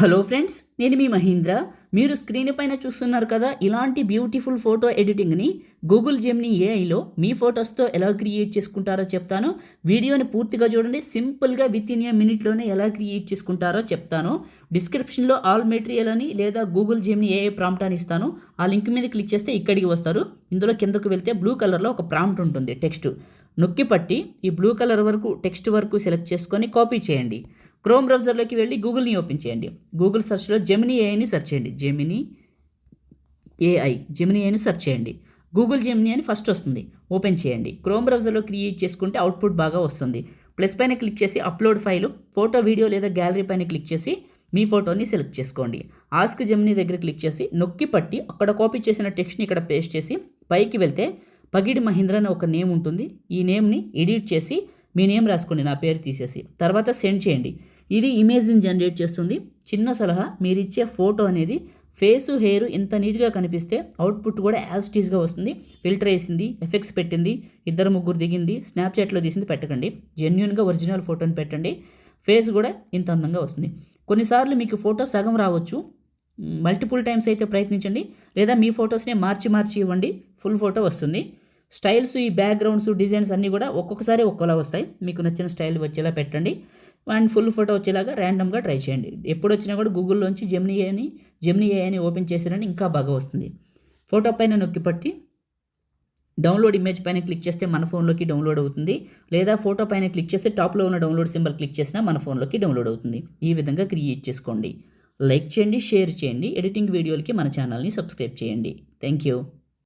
Hello friends, నేను మీ మహీంద్ర. మీరు screen పైన చూస్తున్నారు కదా, ఇలాంటి బ్యూటిఫుల్ ఫోటో ఎడిటింగ్ని గూగుల్ జెమినీ ఏఐలో మీ ఫొటోస్తో ఎలా క్రియేట్ చేసుకుంటారో చెప్తాను. వీడియోని పూర్తిగా చూడండి. సింపుల్గా విత్ ఇన్ ఏ మినిట్లోనే ఎలా క్రియేట్ చేసుకుంటారో చెప్తాను. డిస్క్రిప్షన్లో ఆల్ మెటీరియల్ అని లేదా గూగుల్ జెమినీ ఏఐ ప్రాంప్ట్ అని ఇస్తాను. ఆ లింక్ మీద క్లిక్ చేస్తే ఇక్కడికి వస్తారు. ఇందులో కిందకు వెళ్తే బ్లూ కలర్లో ఒక ప్రాంప్ట్ ఉంటుంది, టెక్స్ట్ నొక్కి పట్టి ఈ బ్లూ కలర్ వరకు టెక్స్ట్ వరకు సెలెక్ట్ చేసుకొని కాపీ చేయండి. క్రోమ్ బ్రౌజర్లోకి వెళ్ళి గూగుల్ని ఓపెన్ చేయండి. గూగుల్ సెర్చ్లో జెమినీ ఏఐని సెర్చ్ చేయండి. జెమినీ ఏఐని సెర్చ్ చేయండి. గూగుల్ జెమినీ అని ఫస్ట్ వస్తుంది, ఓపెన్ చేయండి. క్రోమ్ బ్రౌజర్లో క్రియేట్ చేసుకుంటే అవుట్పుట్ బాగా వస్తుంది. ప్లస్ పైన క్లిక్ చేసి అప్లోడ్ ఫైలు, ఫోటో, వీడియో లేదా గ్యాలరీ పైన క్లిక్ చేసి మీ ఫోటోని సెలెక్ట్ చేసుకోండి. ఆస్క్ జెమినీ దగ్గర క్లిక్ చేసి నొక్కి పట్టి అక్కడ కాపీ చేసిన టెక్స్ట్ని ఇక్కడ పేస్ట్ చేసి పైకి వెళ్తే పగిడి మహీంద్ర అనే ఒక నేమ్ ఉంటుంది. ఈ నేమ్ని ఎడిట్ చేసి మీ నేమ్ రాసుకోండి, నా పేరు తీసేసి. తర్వాత సెండ్ చేయండి. ఇది ఇమేజ్ని జనరేట్ చేస్తుంది. చిన్న సలహా, మీరు ఇచ్చే ఫోటో అనేది ఫేసు, హెయిర్ ఇంత నీట్గా కనిపిస్తే అవుట్పుట్ కూడా యాజ్ టీజ్గా వస్తుంది. ఫిల్టర్ వేసింది, ఎఫెక్ట్స్ పెట్టింది, ఇద్దరు ముగ్గురు దిగింది, స్నాప్చాట్లో తీసింది పెట్టకండి. జెన్యున్గా ఒరిజినల్ ఫోటోని పెట్టండి. ఫేస్ కూడా ఇంత అందంగా వస్తుంది. కొన్నిసార్లు మీకు ఫోటో సగం రావచ్చు. మల్టిపుల్ టైమ్స్ అయితే ప్రయత్నించండి. లేదా మీ ఫొటోస్ని మార్చి ఇవ్వండి, ఫుల్ ఫోటో వస్తుంది. స్టైల్స్, ఈ బ్యాక్గ్రౌండ్స్, డిజైన్స్ అన్నీ కూడా ఒక్కొక్కసారి ఒక్కోలా వస్తాయి. మీకు నచ్చిన స్టైల్ వచ్చేలా పెట్టండి. అండ్ ఫుల్ ఫోటో వచ్చేలాగా ర్యాండమ్గా ట్రై చేయండి. ఎప్పుడు వచ్చినా కూడా గూగుల్లోంచి జెమినీ ఏఐని ఓపెన్ చేసారంటే ఇంకా బాగా వస్తుంది. ఫోటో పైన నొక్కి పట్టి డౌన్లోడ్ ఇమేజ్ పైన క్లిక్ చేస్తే మన ఫోన్లోకి డౌన్లోడ్ అవుతుంది. లేదా ఫోటో పైన క్లిక్ చేస్తే టాప్లో ఉన్న డౌన్లోడ్ సింబల్ క్లిక్ చేసినా మన ఫోన్లోకి డౌన్లోడ్ అవుతుంది. ఈ విధంగా క్రియేట్ చేసుకోండి. లైక్ చేయండి, షేర్ చేయండి. ఎడిటింగ్ వీడియోలకి మన ఛానల్ని సబ్స్క్రైబ్ చేయండి. Thank you.